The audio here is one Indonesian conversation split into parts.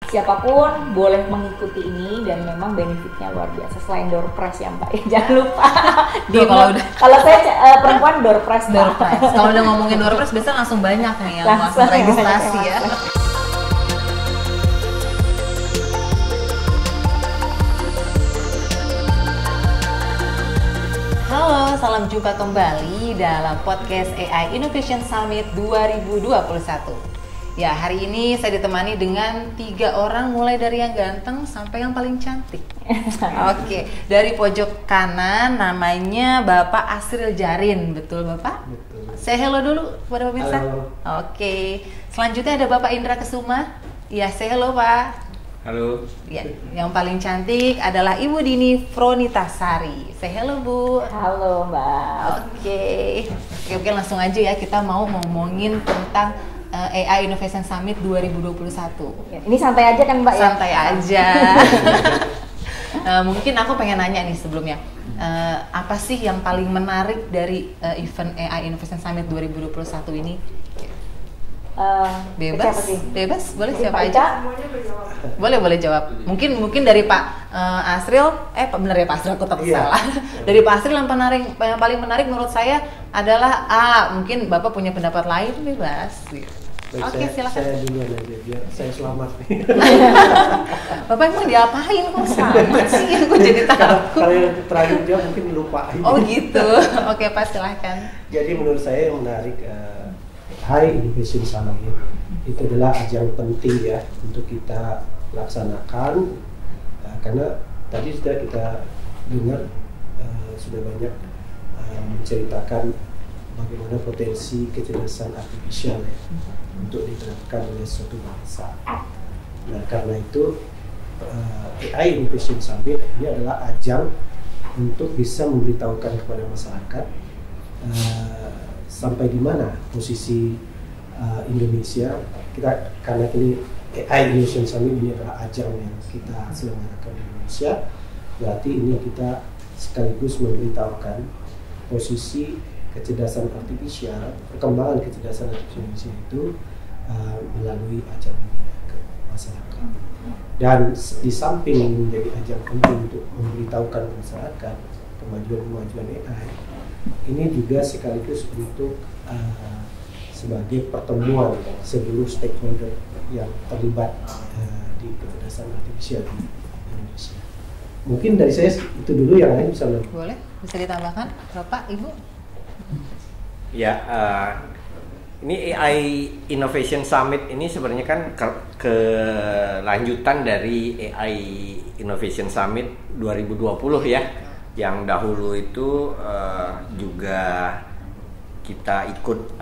siapapun boleh mengikuti ini dan memang benefitnya luar biasa selain door prize ya Mbak. Jangan lupa. Kalau saya perempuan door prize. Kalau udah ngomongin door prize biasanya langsung banyak nih yang langsung registrasi ya. Halo, salam jumpa kembali dalam podcast AI Innovation Summit 2021. Ya, hari ini saya ditemani dengan 3 orang mulai dari yang ganteng sampai yang paling cantik. Oke, dari pojok kanan namanya Bapak Asril Djarin, betul Bapak? Betul. Say hello dulu kepada pemirsa. Halo. Oke, selanjutnya ada Bapak Indra Kesuma. Ya, say hello Pak. Halo. Ya, yang paling cantik adalah Ibu Dini Fronitasari. Say hello Bu. Halo Mbak. Oke, langsung aja ya, kita mau ngomongin tentang AI Innovation Summit 2021. Ini santai aja kan Mbak ya? Santai aja. Mungkin aku pengen nanya nih sebelumnya, apa sih yang paling menarik dari event AI Innovation Summit 2021 ini? Bebas, boleh siapa aja? Boleh jawab. Mungkin dari Pak Asril, bener ya Pak Asril, aku takut salah. Dari Pak Asril yang paling menarik menurut saya adalah mungkin Bapak punya pendapat lain, bebas. Oke, silakan. Saya duluan aja biar saya selamat nih. Bapak emang diapain kok selamat sih? Aku jadi takut. Kalau yang terakhir dia mungkin lupa. Oh gitu. Oke Pak, silahkan. Jadi menurut saya yang menarik AI Innovation Summit itu adalah ajang penting ya untuk kita laksanakan karena tadi sudah kita dengar sudah banyak menceritakan bagaimana potensi kecerdasan artifisial ya, untuk diterapkan oleh suatu bangsa. Nah karena itu AI Innovation Summit ini adalah ajang untuk bisa memberitahukan kepada masyarakat sampai di mana posisi Indonesia. Karena ini AI Innovation Summit ini adalah ajang yang kita selenggarakan di Indonesia, berarti ini kita sekaligus memberitahukan posisi kecerdasan artifisial, perkembangan kecerdasan artifisial Indonesia itu melalui ajang ini ke masyarakat. Dan di samping menjadi ajang penting untuk memberitahukan masyarakat kemajuan AI, ini juga sekaligus untuk sebagai pertemuan seluruh stakeholder yang terlibat di kecerdasan artifisial di Indonesia. Mungkin dari saya itu dulu, yang lain bisa boleh, bisa ditambahkan Bapak, Ibu? Ya, ini AI Innovation Summit ini sebenarnya kan kelanjutan dari AI Innovation Summit 2020 ya. Yang dahulu itu juga kita ikut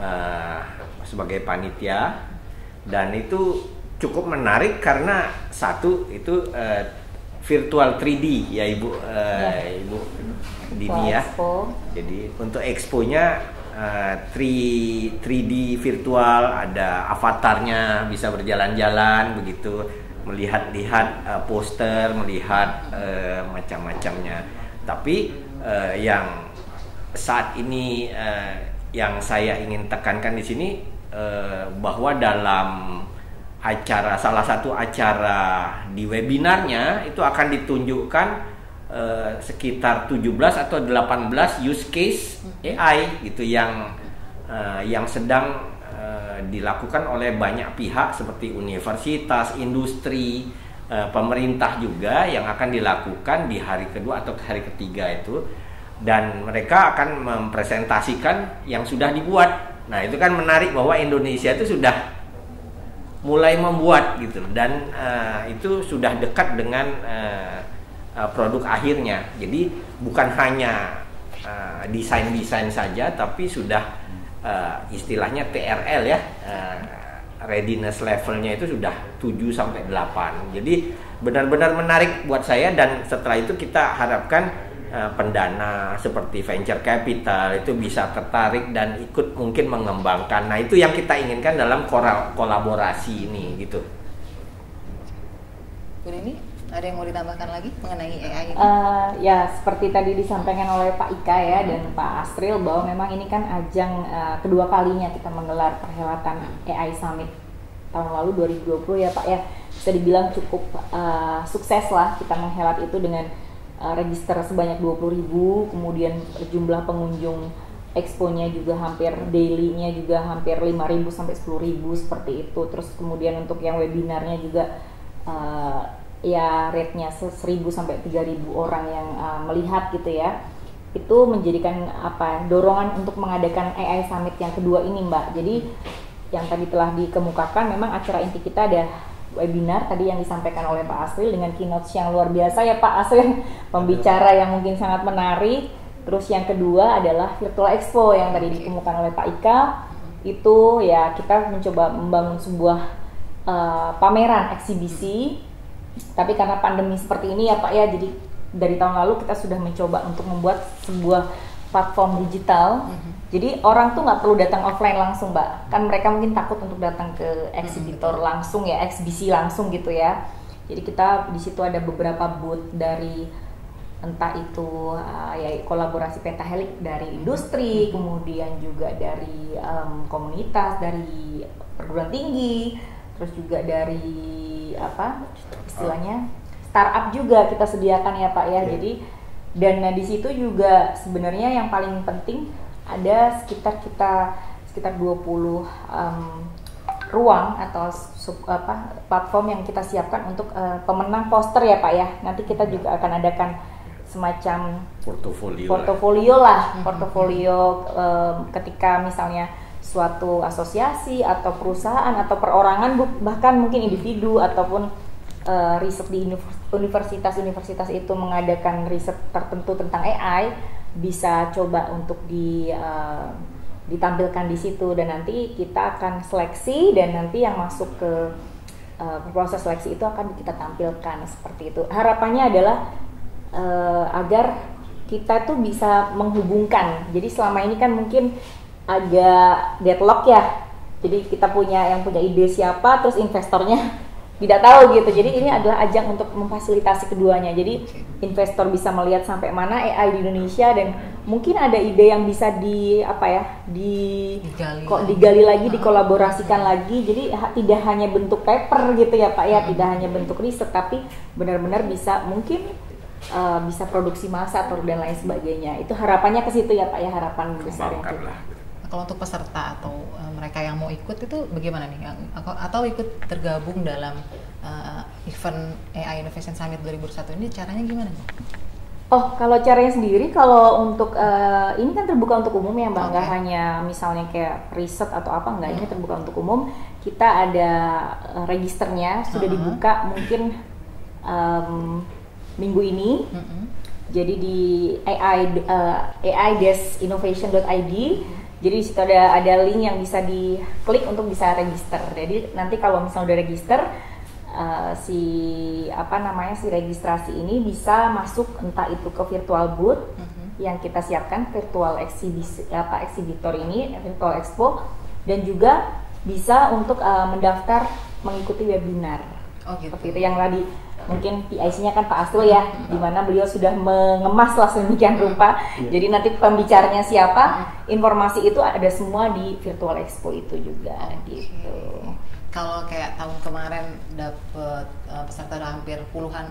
sebagai panitia, dan itu cukup menarik karena satu itu virtual 3D ya Ibu, Ibu Dini ya. Jadi untuk exponya 3D virtual, ada avatarnya, bisa berjalan-jalan begitu, melihat-lihat poster, melihat macam-macamnya. Tapi yang saat ini yang saya ingin tekankan di sini bahwa dalam salah satu acara di webinarnya itu akan ditunjukkan sekitar 17 atau 18 use case AI gitu yang sedang dilakukan oleh banyak pihak seperti universitas, industri, pemerintah juga, yang akan dilakukan di hari kedua atau hari ketiga itu, dan mereka akan mempresentasikan yang sudah dibuat. Nah itu kan menarik bahwa Indonesia itu sudah mulai membuat gitu, dan itu sudah dekat dengan produk akhirnya. Jadi bukan hanya desain saja, tapi sudah istilahnya TRL ya, readiness levelnya itu sudah 7 sampai 8. Jadi benar-benar menarik buat saya, dan setelah itu kita harapkan pendana seperti venture capital itu bisa tertarik dan ikut mungkin mengembangkan. Nah itu yang kita inginkan dalam kolaborasi ini gitu. Bu Dini, ada yang mau ditambahkan lagi mengenai AI ini? Ya seperti tadi disampaikan oleh Pak Ika ya dan Pak Asril, bahwa memang ini kan ajang kedua kalinya kita menggelar perhelatan AI Summit. Tahun lalu 2020 ya Pak ya. bisa dibilang cukup sukses lah kita menghelat itu dengan register sebanyak 20.000, kemudian jumlah pengunjung expo-nya juga hampir daily-nya juga hampir 5.000 sampai 10.000 seperti itu. Terus kemudian untuk yang webinarnya juga ya rate-nya 1.000 sampai 3.000 orang yang melihat gitu ya. Itu menjadikan dorongan untuk mengadakan AI Summit yang kedua ini, Mbak. Jadi yang tadi telah dikemukakan, memang acara inti kita ada webinar tadi yang disampaikan oleh Pak Asril dengan keynote yang luar biasa ya Pak Asril, pembicara yang mungkin sangat menarik. Terus yang kedua adalah Virtual Expo yang tadi dikemukakan oleh Pak Ika. Itu ya kita mencoba membangun sebuah pameran eksibisi, tapi karena pandemi seperti ini ya Pak ya, jadi dari tahun lalu kita sudah mencoba untuk membuat sebuah platform digital. Jadi orang tuh nggak perlu datang offline langsung, Mbak. Kan mereka mungkin takut untuk datang ke eksibitor langsung ya, eksibisi langsung gitu ya. Jadi kita di situ ada beberapa booth dari entah itu ya kolaborasi pentahelix dari industri, kemudian juga dari komunitas, dari perguruan tinggi, terus juga dari istilahnya startup juga kita sediakan ya Pak ya. Jadi dan di situ juga sebenarnya yang paling penting ada sekitar 20 ruang atau platform yang kita siapkan untuk pemenang poster ya Pak ya. Nanti kita juga akan adakan semacam portofolio lah, portofolio ketika misalnya suatu asosiasi atau perusahaan atau perorangan bahkan mungkin individu ataupun riset di universitas itu mengadakan riset tertentu tentang AI, bisa coba untuk ditampilkan di situ, dan nanti kita akan seleksi dan nanti yang masuk ke proses seleksi itu akan kita tampilkan seperti itu. Harapannya adalah agar kita tuh bisa menghubungkan. Jadi selama ini kan mungkin agak deadlock ya. Jadi kita yang punya ide siapa, terus investornya tidak tahu gitu. Jadi ini adalah ajang untuk memfasilitasi keduanya. Jadi investor bisa melihat sampai mana AI di Indonesia, dan mungkin ada ide yang bisa digali lagi, dikolaborasikan lagi. Jadi tidak hanya bentuk paper gitu ya Pak ya, tidak hanya bentuk riset, tapi benar-benar bisa mungkin bisa produksi massa atau dan lain sebagainya. Itu harapannya ke situ ya Pak ya, harapan besar itu. Kalau untuk peserta atau mereka yang mau ikut itu bagaimana nih? Atau ikut tergabung dalam event AI Innovation Summit 2021 ini caranya gimana nih? Oh, kalau caranya sendiri, kalau untuk ini kan terbuka untuk umum ya Mbak, nggak hanya misalnya kayak riset atau apa, nggak, ini terbuka untuk umum. Kita ada registernya, sudah dibuka mungkin minggu ini. Jadi di ai-innovation.id. Jadi di situ ada link yang bisa diklik untuk bisa register. Jadi nanti kalau misalnya udah register, si registrasi ini bisa masuk entah itu ke virtual booth yang kita siapkan, virtual exhibitor ini, virtual expo, dan juga bisa untuk mendaftar mengikuti webinar. Seperti itu yang tadi mungkin PIC-nya kan Pak Asril ya, di mana beliau sudah mengemas lah sedemikian rupa. Jadi nanti pembicaranya siapa, informasi itu ada semua di virtual expo itu juga gitu. Kalau kayak tahun kemarin dapet peserta hampir puluhan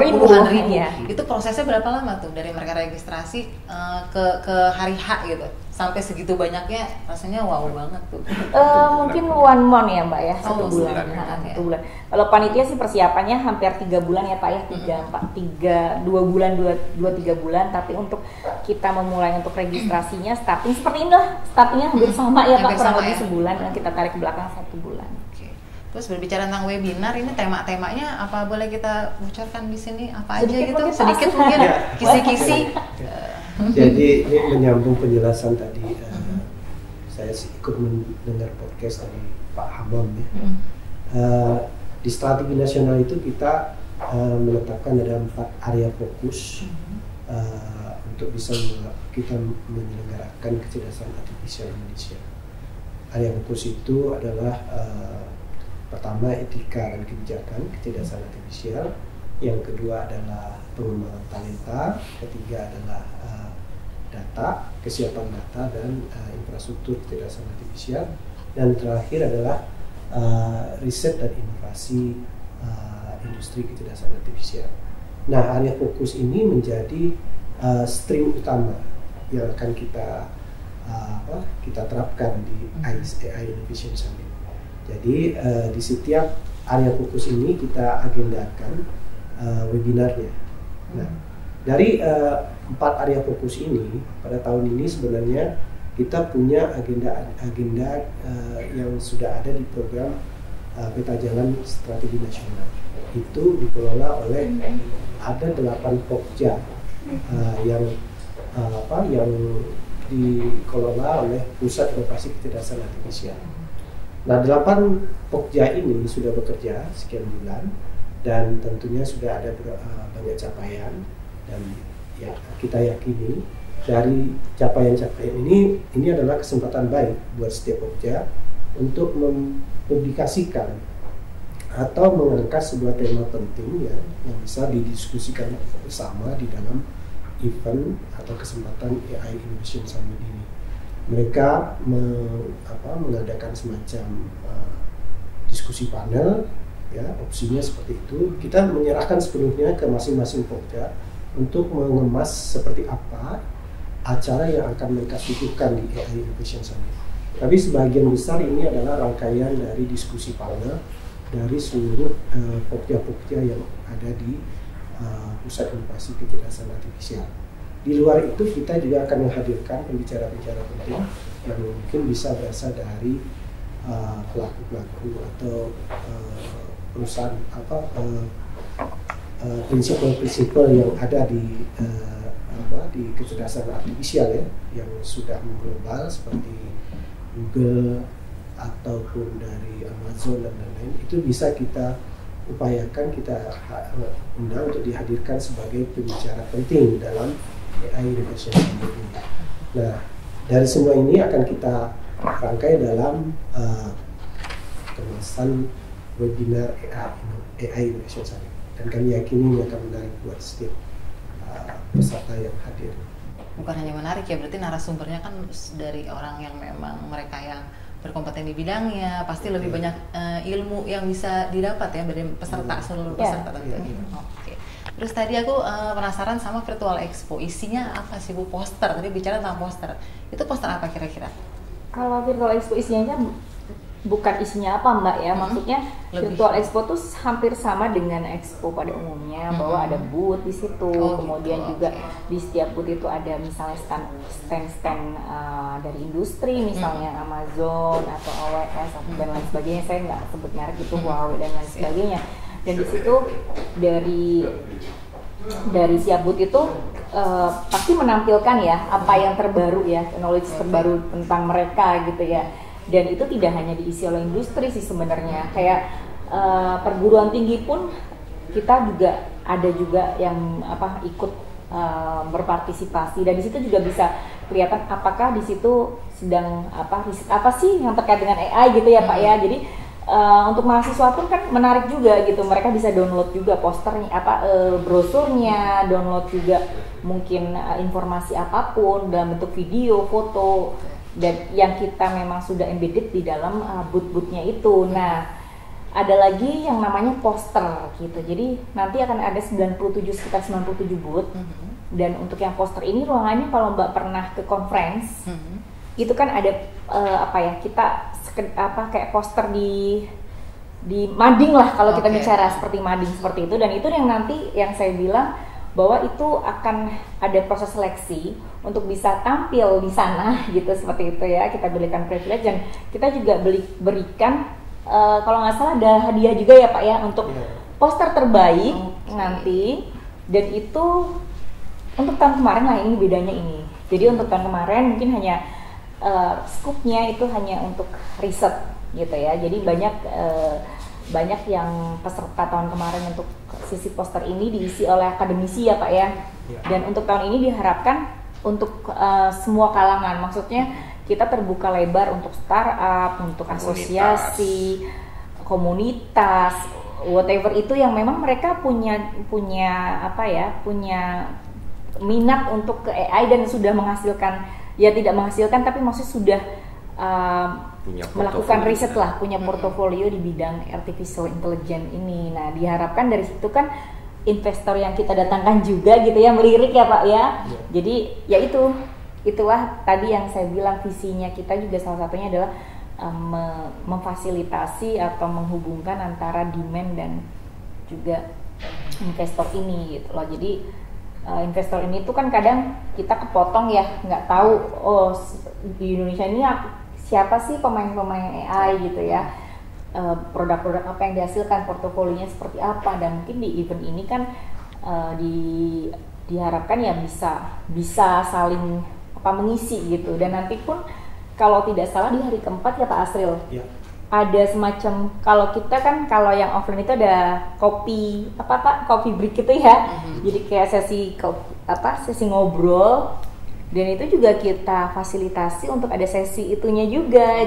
ribu ya. Itu prosesnya berapa lama tuh dari mereka registrasi ke hari H gitu sampai segitu banyaknya, rasanya wow banget tuh. Mungkin 1 month ya Mbak ya, 1 bulan. Satu bulan. Kalau panitia sih persiapannya hampir 3 bulan ya Pak ya, 2 3 bulan. Tapi untuk kita memulai untuk registrasinya startingnya hampir sama ya Pak, kurang lebih sebulan, dan kita tarik ke belakang 1 bulan. Terus berbicara tentang webinar, ini tema-temanya apa boleh kita bocorkan di sini apa sedikit aja gitu? Sedikit mungkin kisi-kisi. Jadi ini menyambung penjelasan tadi, saya ikut mendengar podcast dari Pak Hamam ya. Di strategi nasional itu kita menetapkan ada 4 area fokus untuk bisa kita menyelenggarakan kecerdasan artifisial Indonesia. Area fokus itu adalah pertama etika dan kebijakan kecerdasan artifisial, yang kedua adalah pengembangan talenta, ketiga adalah data, kesiapan data dan infrastruktur kecerdasan artifisial, dan terakhir adalah riset dan inovasi industri kecerdasan artifisial. Nah, area fokus ini menjadi stream utama yang akan kita terapkan di AI Innovation Summit. Jadi di setiap area fokus ini kita agendakan webinarnya. Nah, dari 4 area fokus ini pada tahun ini sebenarnya kita punya agenda yang sudah ada di program Peta Jalan Strategi Nasional. Itu dikelola oleh ada 8 pokja yang dikelola oleh Pusat Inovasi Kecerdasan Artifisial. Nah, 8 pokja ini sudah bekerja sekian bulan dan tentunya sudah ada banyak capaian, dan ya kita yakini dari capaian-capaian ini adalah kesempatan baik buat setiap pokja untuk mempublikasikan atau mengangkat sebuah tema penting yang bisa didiskusikan bersama di dalam event atau kesempatan AI Innovation Summit ini. Mereka mengadakan semacam diskusi panel, ya, opsinya seperti itu. Kita menyerahkan sepenuhnya ke masing-masing pokja untuk mengemas seperti apa acara yang akan mereka suguhkan di AI Innovation Summit. Tapi sebagian besar ini adalah rangkaian dari diskusi panel dari seluruh pokja-pokja yang ada di Pusat Inovasi Kecerdasan Artifisial. Di luar itu kita juga akan menghadirkan pembicara-pembicara penting yang mungkin bisa berasal dari pelaku-pelaku atau perusahaan prinsipal-prinsipal yang ada di kecerdasan artifisial, ya, yang sudah mengglobal seperti Google ataupun dari Amazon dan lain-lain. Itu bisa kita upayakan, kita undang untuk dihadirkan sebagai pembicara penting dalam AI Innovation Summit ini. Nah, dari semua ini akan kita rangkai dalam kemasan webinar AI Innovation Summit, dan kami yakini ini akan menarik buat setiap peserta yang hadir. Bukan hanya menarik ya, berarti narasumbernya kan dari orang yang memang mereka yang berkompeten di bidangnya, pasti lebih banyak ilmu yang bisa didapat ya dari seluruh peserta tentunya. Oke. Terus tadi aku penasaran sama virtual expo, isinya apa sih Bu? Poster, tadi bicara tentang poster. Itu poster apa kira-kira? Kalau virtual expo isinya bukan isinya apa Mbak ya, maksudnya virtual expo tuh hampir sama dengan expo pada umumnya, bahwa ada booth di situ, kemudian juga di setiap booth itu ada misalnya stand dari industri, misalnya Amazon atau AWS dan lain sebagainya. Saya nggak sebut merek itu, Huawei dan lain sebagainya. Dan di situ dari siap booth itu pasti menampilkan ya apa yang terbaru ya, knowledge terbaru tentang mereka gitu ya. Dan itu tidak hanya diisi oleh industri sih sebenarnya, kayak perguruan tinggi pun kita juga ada juga yang ikut berpartisipasi, dan di situ juga bisa kelihatan apakah di situ sedang riset apa sih yang terkait dengan AI gitu ya Pak ya. Jadi untuk mahasiswa pun kan menarik juga gitu, mereka bisa download juga posternya, brosurnya, download juga mungkin informasi apapun dalam bentuk video, foto, dan yang kita memang sudah embedded di dalam booth-boothnya itu. Nah, ada lagi yang namanya poster gitu. Jadi nanti akan ada sekitar 97 booth. Dan untuk yang poster ini ruangannya, kalau Mbak pernah ke conference, itu kan ada kita kayak poster di mading lah kalau kita bicara seperti mading seperti itu. Dan itu yang nanti yang saya bilang bahwa itu akan ada proses seleksi untuk bisa tampil di sana gitu, seperti itu ya. Kita berikan privilege, dan kita juga berikan kalau nggak salah ada hadiah juga ya Pak ya untuk poster terbaik nanti. Dan itu untuk tahun kemarin lah, ini bedanya ini. Jadi untuk tahun kemarin mungkin hanya scoop-nya itu hanya untuk riset gitu ya. Jadi banyak yang peserta tahun kemarin untuk sisi poster ini diisi oleh akademisi ya Pak ya. Dan untuk tahun ini diharapkan untuk semua kalangan, maksudnya kita terbuka lebar untuk startup, untuk asosiasi, komunitas, whatever itu yang memang mereka punya minat untuk ke AI dan sudah menghasilkan, ya tidak menghasilkan tapi maksudnya sudah melakukan riset lah, punya portofolio di bidang artificial intelligence ini. Nah, diharapkan dari situ kan investor yang kita datangkan juga gitu ya, melirik ya Pak ya. Jadi ya itulah tadi yang saya bilang, visinya kita juga salah satunya adalah memfasilitasi atau menghubungkan antara demand dan juga investor ini gitu loh. Jadi investor ini tuh kan kadang kita kepotong ya, nggak tahu oh di Indonesia ini siapa sih pemain-pemain AI gitu ya, produk-produk apa yang dihasilkan, portofolionya seperti apa, dan mungkin di event ini kan diharapkan ya bisa saling mengisi gitu. Dan nanti pun kalau tidak salah di hari keempat ya Pak Asril, ada semacam, kalau kita kan kalau yang offline itu ada kopi break gitu ya. Jadi kayak sesi ngobrol, dan itu juga kita fasilitasi untuk ada sesi itunya juga.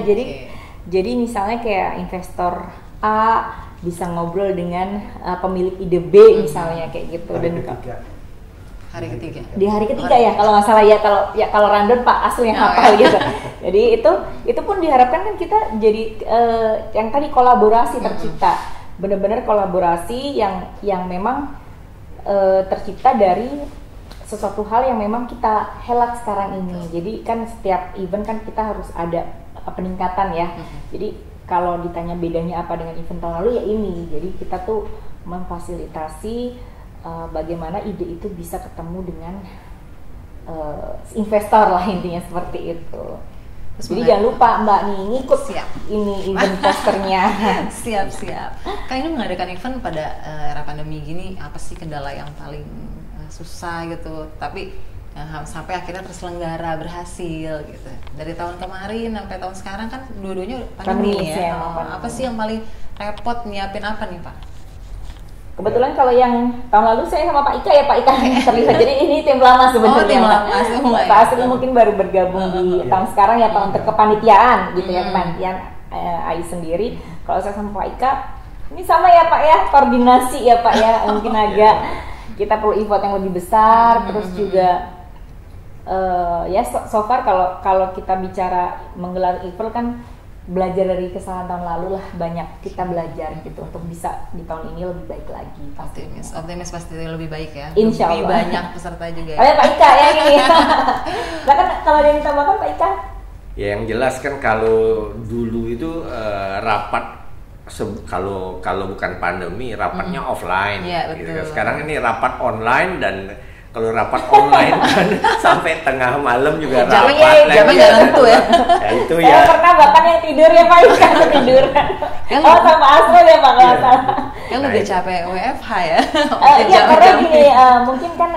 Jadi misalnya kayak investor A bisa ngobrol dengan pemilik ide B misalnya kayak gitu. Di hari ketiga ya kalau nggak salah ya, kalau random Pak Asli yang hafal gitu. Jadi itu pun diharapkan kan kita jadi yang tadi kolaborasi tercipta, benar-benar kolaborasi yang memang tercipta dari sesuatu hal yang memang kita helat sekarang ini. Jadi kan setiap event kan kita harus ada peningkatan ya. Jadi kalau ditanya bedanya apa dengan event tahun lalu ya ini. Jadi kita tuh memfasilitasi bagaimana ide itu bisa ketemu dengan investor lah, intinya seperti itu. Jadi jangan lupa Mbak nih ngikut ini event posternya. Siap. Kan ini mengadakan event pada era pandemi gini, apa sih kendala yang paling susah gitu, tapi sampai akhirnya terselenggara berhasil gitu. Dari tahun kemarin sampai tahun sekarang kan dua-duanya pandemi ya. Apa sih yang paling repot nyiapin apa nih Pak? Kebetulan kalau yang tahun lalu saya sama Pak Ika ya, Pak Ika terlihat. Jadi ini tim lama sebenarnya. Tim lama semua. Pak Asri mungkin baru bergabung di tahun sekarang ya Pak, untuk kepanitiaan gitu ya, kepanitiaan AI sendiri. Kalau saya sama Pak Ika ini sama ya Pak ya, koordinasi ya Pak ya, mungkin agak kita perlu effort yang lebih besar. Terus juga ya so far kalau kita bicara menggelar event kan belajar dari kesalahan tahun lalu lah, banyak kita belajar gitu untuk bisa di tahun ini lebih baik lagi. Optimis pasti lebih baik ya. Insya Allah. Lebih banyak peserta juga. Ya. Pak Ika ya ini. Nah kan kalau ada yang ditambahkan Pak Ika? Ya yang jelas kan kalau dulu itu rapat kalau bukan pandemi rapatnya offline. Ya, gitu. Sekarang ini rapat online, dan kalau rapat online kan sampai tengah malam juga rapat lagi. Jamnya nggak tentu ya. Ya itu ya. Saya pernah bahkan yang tidur ya Pak Ika ketiduran. Sama Asrul ya Pak kalau salah. Kan udah capek WFH ya. Iya karena gini, mungkin kan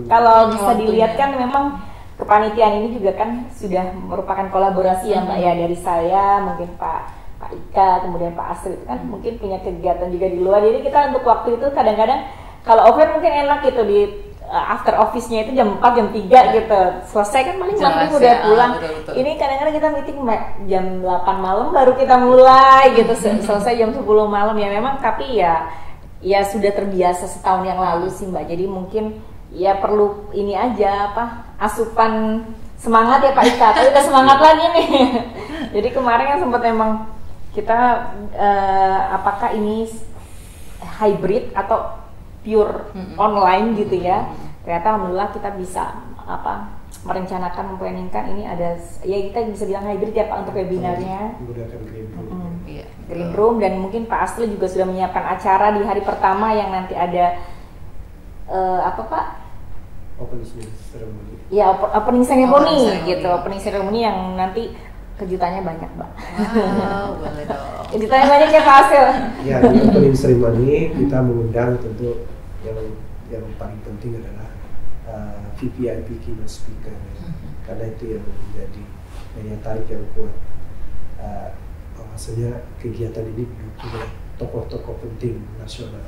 kalau bisa dilihat kan memang kepanitiaan ini juga kan sudah merupakan kolaborasi ya Mbak ya, dari saya, mungkin Pak Ika, kemudian Pak Asri kan mungkin punya kegiatan juga di luar. Jadi kita untuk waktu itu kadang-kadang kalau offline mungkin enak gitu, di after office-nya itu jam 4, jam 3 gitu. Selesai kan paling maghrib udah pulang. Betul. Ini kadang-kadang kita meeting jam 8 malam baru kita mulai gitu. Selesai jam 10 malam ya memang, tapi ya sudah terbiasa setahun yang lalu sih Mbak. Jadi mungkin ya perlu ini aja asupan semangat ya Pak Ika. Tapi udah semangat lagi nih. Jadi kemarin kan sempat memang kita apakah ini hybrid atau pure online gitu ya. Ternyata alhamdulillah kita bisa merencanakan, memplanningkan ini ada ya kita bisa bilang hybrid ya Pak untuk webinarnya. Menggunakan Green Room, dan mungkin Pak Asli juga sudah menyiapkan acara di hari pertama yang nanti ada Pak? Opening ceremony. Ya opening ceremony gitu. Opening ceremony yang nanti kejutannya banyak Mbak. Wow, boleh dong. Kejutannya banyak ya Pak Asli. Ya, di opening ceremony kita mengundang tentu yang paling penting adalah VVIP keynote speaker, karena itu yang menjadi daya tarik yang kuat. Bahwasanya kegiatan ini didukung oleh tokoh-tokoh penting nasional.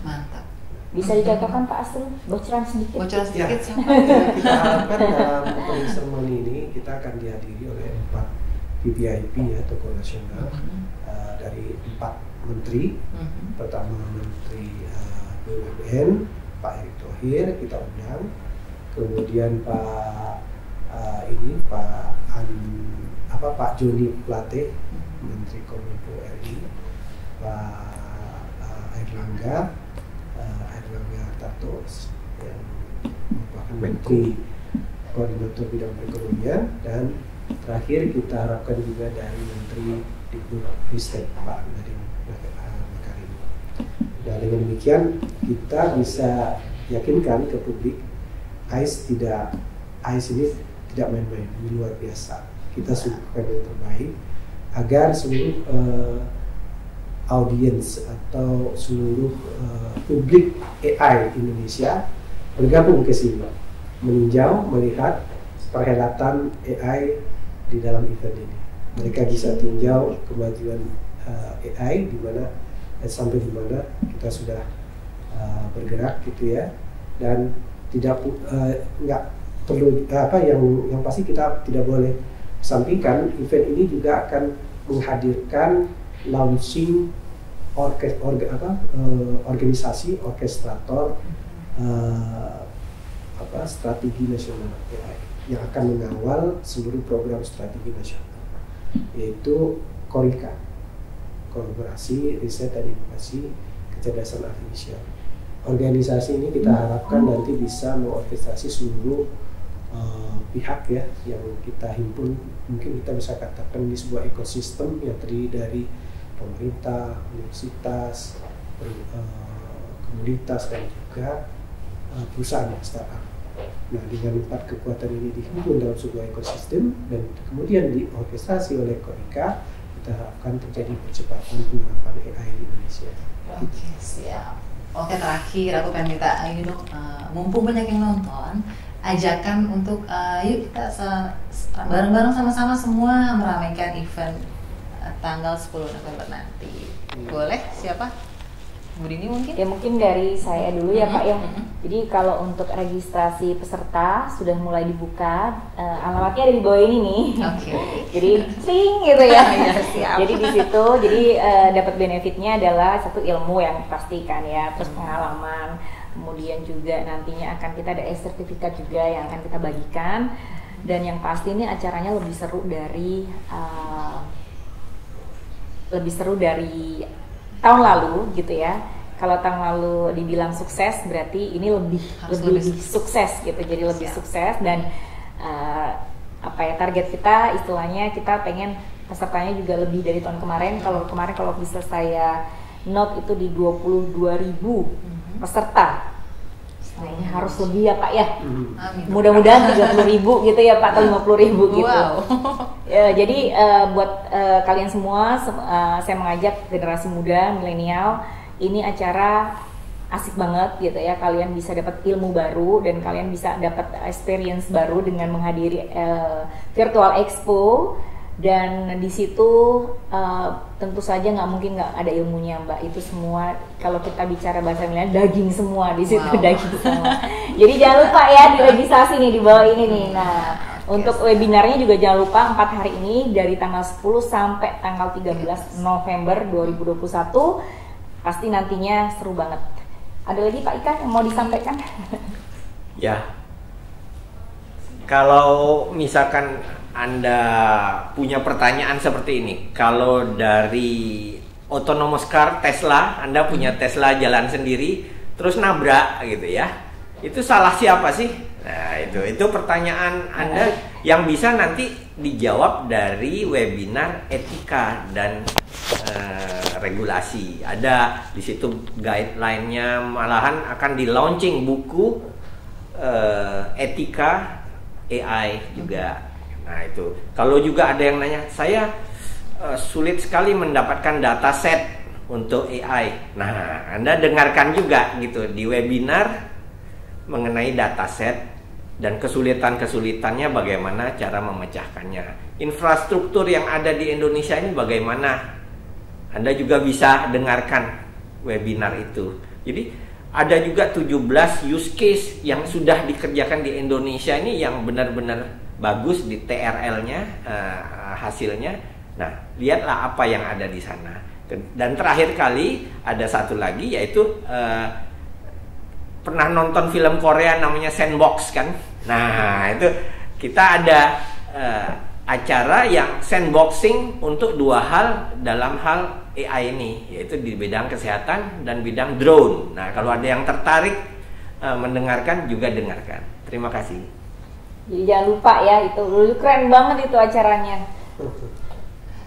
Mantap. Bisa dicontohkan Pak Asli, bocoran sedikit. Ya, siapa? Kita harapkan dalam opening ceremony ini kita akan dihadiri oleh 4 VVIP ya, tokoh nasional dari 4 menteri. Pertama Menteri BUMN Pak Erick Thohir kita undang, kemudian Pak Pak Joni Plate, Menteri Kominfo RI, Pak Airlangga Hartarto yang merupakan Menteri Koordinator Bidang Perekonomian, dan terakhir kita harapkan juga dari Menteri Dikbud-Ristek Pak Nadiem Makarim. Dan dengan demikian kita bisa yakinkan ke publik AIS ini tidak main-main, ini luar biasa. Kita lakukan yang terbaik agar seluruh audiens atau seluruh publik AI Indonesia bergabung ke sini, meninjau, melihat perhelatan AI di dalam event ini. Mereka bisa tinjau kemajuan AI di mana sampai di mana kita sudah bergerak gitu ya, dan nggak perlu yang pasti kita tidak boleh sampaikan, event ini juga akan menghadirkan launching organisasi orkestrator strategi nasional AI yang akan mengawal seluruh program strategi nasional, yaitu KORIKA, Kolaborasi Riset dan Inovasi Kecerdasan Artifisial. Organisasi ini kita harapkan nanti bisa mengorkestrasi seluruh pihak ya yang kita himpun. Mungkin kita bisa katakan di sebuah ekosistem yang terdiri dari pemerintah, universitas, komunitas, dan juga perusahaan startup. Nah, dengan 4 kekuatan ini dihimpun dalam sebuah ekosistem dan kemudian diorkestrasi oleh KORIKA, kita harapkan terjadi percepatan penerapan AI di Indonesia. Oke, siap. Oke, terakhir aku pengen minta ini dok, mumpung banyak yang nonton, ajakan untuk yuk kita bareng-bareng sama-sama semua meramaikan event tanggal 10 November nanti. Boleh? Siapa? Bu Dini mungkin? Ya mungkin dari saya dulu ya Pak ya. Jadi kalau untuk registrasi peserta sudah mulai dibuka, alamatnya ada di bawah ini nih. Oke. Jadi sing gitu ya. Ya, siap. Jadi di situ dapat benefitnya adalah satu ilmu yang pastikan ya, terus pengalaman, kemudian juga nantinya akan kita ada sertifikat juga yang akan kita bagikan, dan yang pasti ini acaranya lebih seru dari tahun lalu gitu ya. Kalau tahun lalu dibilang sukses, berarti ini lebih sukses gitu. Jadi lebih sukses, dan target kita istilahnya kita pengen pesertanya juga lebih dari tahun kemarin. Kalau bisa saya note itu di 22.000 peserta. Nah, ini harus lebih ya Pak ya. Mudah-mudahan 30.000 gitu ya Pak, atau 50.000 gitu. Wow. Ya, jadi buat kalian semua, saya mengajak generasi muda, milenial, ini acara asik banget gitu ya. Kalian bisa dapat ilmu baru dan kalian bisa dapat experience baru dengan menghadiri virtual expo. Dan di situ tentu saja nggak mungkin nggak ada ilmunya Mbak. Itu semua kalau kita bicara bahasa milenial daging semua di situ. Wow. Daging semua. Jadi jangan lupa ya di registrasi nih di bawah ini nih. Nah, untuk webinarnya juga jangan lupa 4 hari ini dari tanggal 10 sampai tanggal 13 November 2021. Pasti nantinya seru banget. Ada lagi Pak Ika yang mau disampaikan? Ya, kalau misalkan Anda punya pertanyaan seperti ini, kalau dari autonomous car Tesla, Anda punya Tesla jalan sendiri terus nabrak gitu ya, itu salah siapa sih? Nah, itu pertanyaan Anda yang bisa nanti dijawab dari webinar etika dan regulasi. Ada di situ guideline-nya, malahan akan di launching buku etika AI juga. Nah, itu. Kalau juga ada yang nanya, saya sulit sekali mendapatkan dataset untuk AI. Nah, Anda dengarkan juga gitu di webinar mengenai dataset dan kesulitan-kesulitannya, bagaimana cara memecahkannya. Infrastruktur yang ada di Indonesia ini bagaimana? Anda juga bisa dengarkan webinar itu. Jadi ada juga 17 use case yang sudah dikerjakan di Indonesia ini yang benar-benar bagus di TRL-nya, hasilnya. Nah, lihatlah apa yang ada di sana. Dan terakhir kali ada satu lagi, yaitu pernah nonton film Korea namanya Sandbox kan? Nah, itu kita acara yang sandboxing untuk dua hal dalam hal AI ini, yaitu di bidang kesehatan dan bidang drone. Nah, kalau ada yang tertarik mendengarkan juga dengarkan. Terima kasih. Jadi jangan lupa ya, itu dulu keren banget itu acaranya.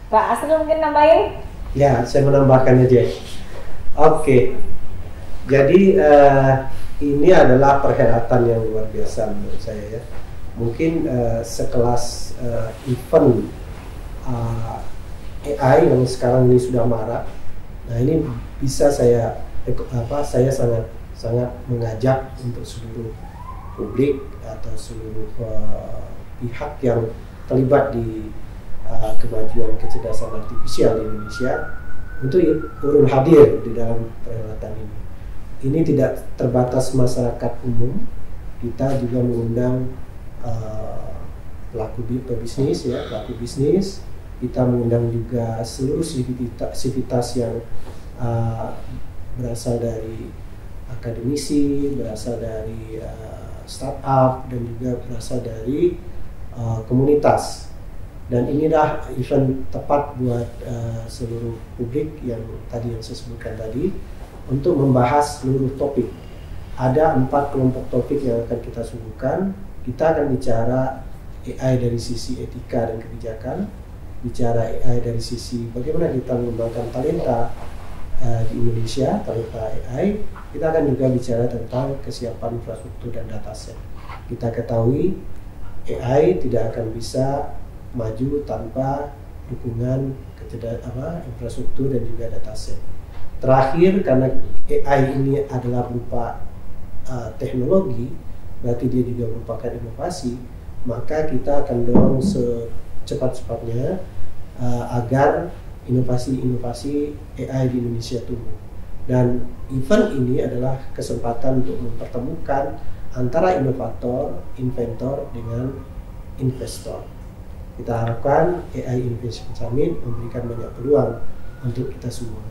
Pak Asrul mungkin nambahin? Ya, saya menambahkan aja. Oke, jadi ini adalah perhelatan yang luar biasa menurut saya ya. Mungkin sekelas event AI yang sekarang ini sudah marak. Nah, ini bisa saya sangat mengajak untuk seluruh publik atau seluruh pihak yang terlibat di kemajuan kecerdasan artifisial di Indonesia untuk turun hadir di dalam perhelatan ini. Ini tidak terbatas masyarakat umum, kita juga mengundang pelaku bisnis ya, pelaku bisnis. Kita mengundang juga seluruh sivitas yang berasal dari akademisi, berasal dari startup, dan juga berasal dari komunitas. Dan inilah event tepat buat seluruh publik yang saya sebutkan tadi untuk membahas seluruh topik. Ada 4 kelompok topik yang akan kita suguhkan. Kita akan bicara AI dari sisi etika dan kebijakan, bicara AI dari sisi bagaimana kita mengembangkan talenta di Indonesia, talenta AI. Kita akan juga bicara tentang kesiapan infrastruktur dan dataset. Kita ketahui AI tidak akan bisa maju tanpa dukungan infrastruktur dan juga dataset. Terakhir, karena AI ini adalah berupa teknologi, berarti dia juga merupakan inovasi, maka kita akan dorong secepat-cepatnya agar inovasi-inovasi AI di Indonesia tumbuh. Dan event ini adalah kesempatan untuk mempertemukan antara inovator, inventor dengan investor. Kita harapkan AI Innovation Summit memberikan banyak peluang untuk kita semua.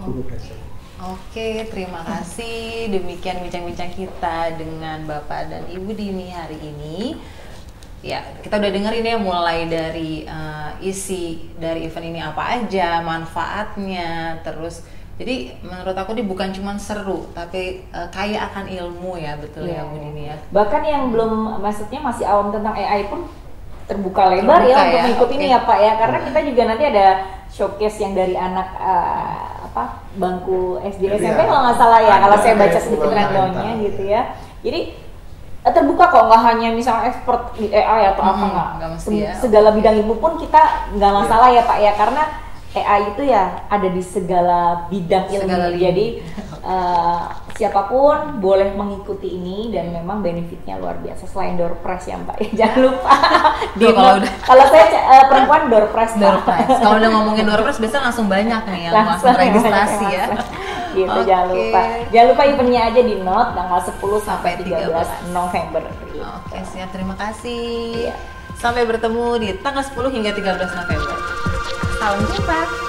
Cukup dasar. Oke, terima kasih. Demikian bincang-bincang kita dengan Bapak dan Ibu Dini hari ini. Ya, kita udah dengerin ya mulai dari isi dari event ini apa aja, manfaatnya, terus jadi menurut aku ini bukan cuma seru, tapi kaya akan ilmu ya, betul ya Bu Dini ya. Bahkan yang belum, maksudnya masih awam tentang AI pun terbuka lebar ya untuk mengikuti ini ya Pak ya, karena kita juga nanti ada showcase yang dari anak bangku SD SMP kalau nggak salah ya, kalau saya baca sedikit rundown-nya gitu ya. Jadi terbuka kok, nggak hanya misalnya expert di AI atau apa nggak ya. Segala bidang ilmu pun kita nggak masalah ya Pak ya, karena AI itu ya ada di segala bidang ilmu. Jadi siapapun boleh mengikuti ini dan memang benefitnya luar biasa. Selain door prize ya Mbak, jangan lupa. Kalau saya perempuan door prize. Kalau udah ngomongin door prize biasanya langsung banyak nih yang langsung registrasi ya. Gitu, jangan lupa. Jangan lupa eventnya aja di note tanggal 10 sampai 13 November. Gitu. Oke, siap. Terima kasih. Sampai bertemu di tanggal 10 hingga 13 November. Salam jumpa.